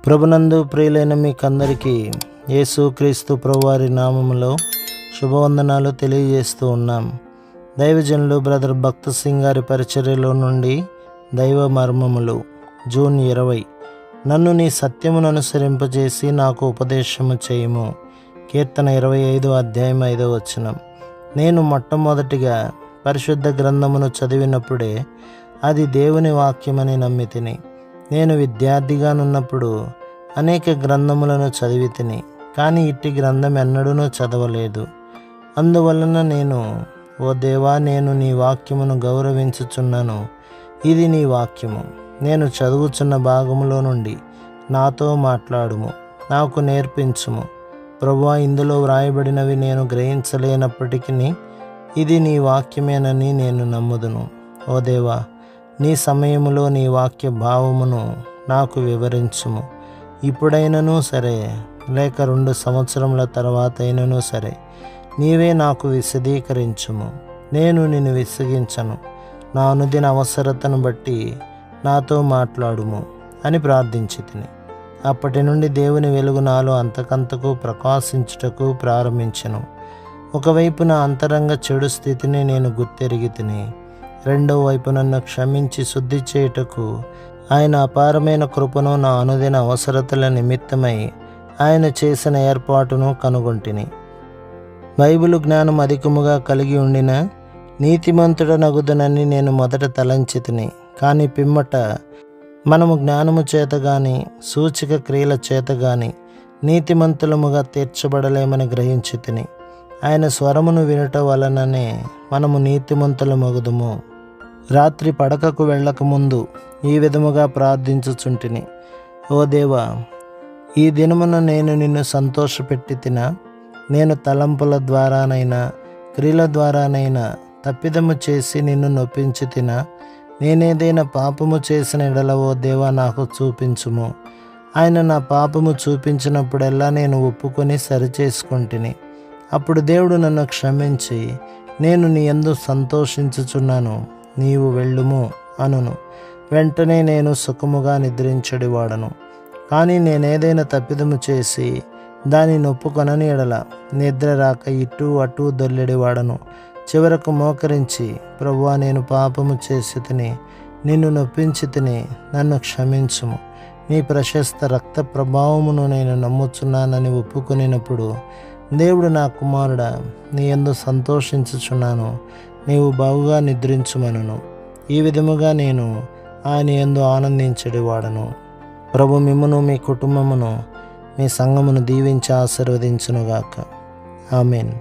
ప్రభునందు ప్రియులైన మీకందరికీ యేసుక్రీస్తు ప్రభువారి నామములో శుభవందనాలు తెలియజేస్తూ ఉన్నాం. దైవజనులు బ్రదర్ భక్త్ సింగ్ గారి పరిచర్యలో నుండి దైవ మర్మములు జూన్ 20. నన్ను నీ సత్యమును అనుసరింపజేసి నాకు ఉపదేశము చేయుము. కీర్తన 25 అధ్యాయం 5వ వచనం. నేను మొట్టమొదటిగా పరిశుద్ధ గ్రంథమును చదివినప్పుడే అది దేవుని వాక్యమని నమ్మితిని. నేను విద్యార్థిగానున్నప్పుడు అనేక గ్రంథములను చదివి తిని, కానీ ఇట్టి గ్రంథం ఎన్నడూనూ చదవలేదు. అందువలన నేను, ఓ దేవా, నేను నీ వాక్యమును గౌరవించుచున్నాను. ఇది నీ వాక్యము. నేను చదువుచున్న భాగములో నుండి నాతో మాట్లాడుము, నాకు నేర్పించుము. ప్రభువా, ఇందులో వ్రాయబడినవి నేను గ్రహించలేనప్పటికీ ఇది నీ వాక్యమేనని నేను నమ్ముదును. ఓ దేవా, నీ సమయములో నీ వాక్య భావమును నాకు వివరించుము. ఇప్పుడైనను సరే, లేక 2 సంవత్సరముల తర్వాత అయినను సరే, నీవే నాకు విశదీకరించుము. నేను నిన్ను విసిగించను. నా అనుదిన అవసరతను బట్టి నాతో మాట్లాడుము అని ప్రార్థించితిని. అప్పటి నుండి దేవుని వెలుగు నాలో అంతకంతకు ప్రకాశించుటకు ప్రారంభించెను. ఒకవైపు నా అంతరంగ చెడు స్థితిని నేను గుర్తెరిగి తిని, రెండో వైపు నన్ను క్షమించి శుద్ధి చేయుటకు ఆయన అపారమైన కృపను నా అనుదిన అవసరతల నిమిత్తమై ఆయన చేసిన ఏర్పాటును కనుగొంటిని. బైబిలు జ్ఞానం అధికముగా కలిగి ఉండిన నీతిమంతుడనగుదనని నేను మొదట తలంచితిని. కానీ పిమ్మట మనము జ్ఞానము చేత గాని సూచక క్రియల చేత గాని నీతిమంతులముగా తీర్చబడలేమని గ్రహించితిని. ఆయన స్వరమును వినుట వలననే మనము నీతిమంతులమగుదుము. రాత్రి పడకకు వెళ్ళకముందు ఈ విధముగా ప్రార్థించుచుంటిని. ఓ దేవా, ఈ దినమున నేను నిన్ను సంతోషపెట్టి తినా? నేను తలంపుల ద్వారానైనా క్రియల ద్వారానైనా తప్పిదము చేసి నిన్ను నొప్పించి తినా? నేనేదైనా పాపము చేసిన ఎడల ఓ దేవా నాకు చూపించుము. ఆయన నా పాపము చూపించినప్పుడెల్లా నేను ఒప్పుకొని సరిచేసుకుంటుని. అప్పుడు దేవుడు నన్ను క్షమించి, నేను నీ యందు సంతోషించుచున్నాను, నీవు వెళ్ళుము అనును. వెంటనే నేను సుఖముగా నిద్రించడివాడను. కానీ నేనేదైనా తప్పిదము చేసి దానిని ఒప్పుకొనని ఎడల నిద్ర రాక ఇటు అటు దొల్లెడివాడను. చివరకు మోకరించి, ప్రభువా, నేను పాపము చేసి తిని నిన్ను నొప్పించి తిని, నన్ను క్షమించుము. నీ ప్రశస్త రక్త ప్రభావమును నేను నమ్ముచున్నానని ఒప్పుకొనినప్పుడు దేవుడు, నా కుమారుడా, నీ యందు సంతోషించుచున్నాను, నీవు బాగుగా నిద్రించుమనును. ఈ విధముగా నేను ఆయన యందు ఆనందించడివాడను. ప్రభు మిమ్మును, మీ కుటుంబమును, మీ సంఘమును దీవించి ఆశీర్వదించునుగాక. ఆమేన్.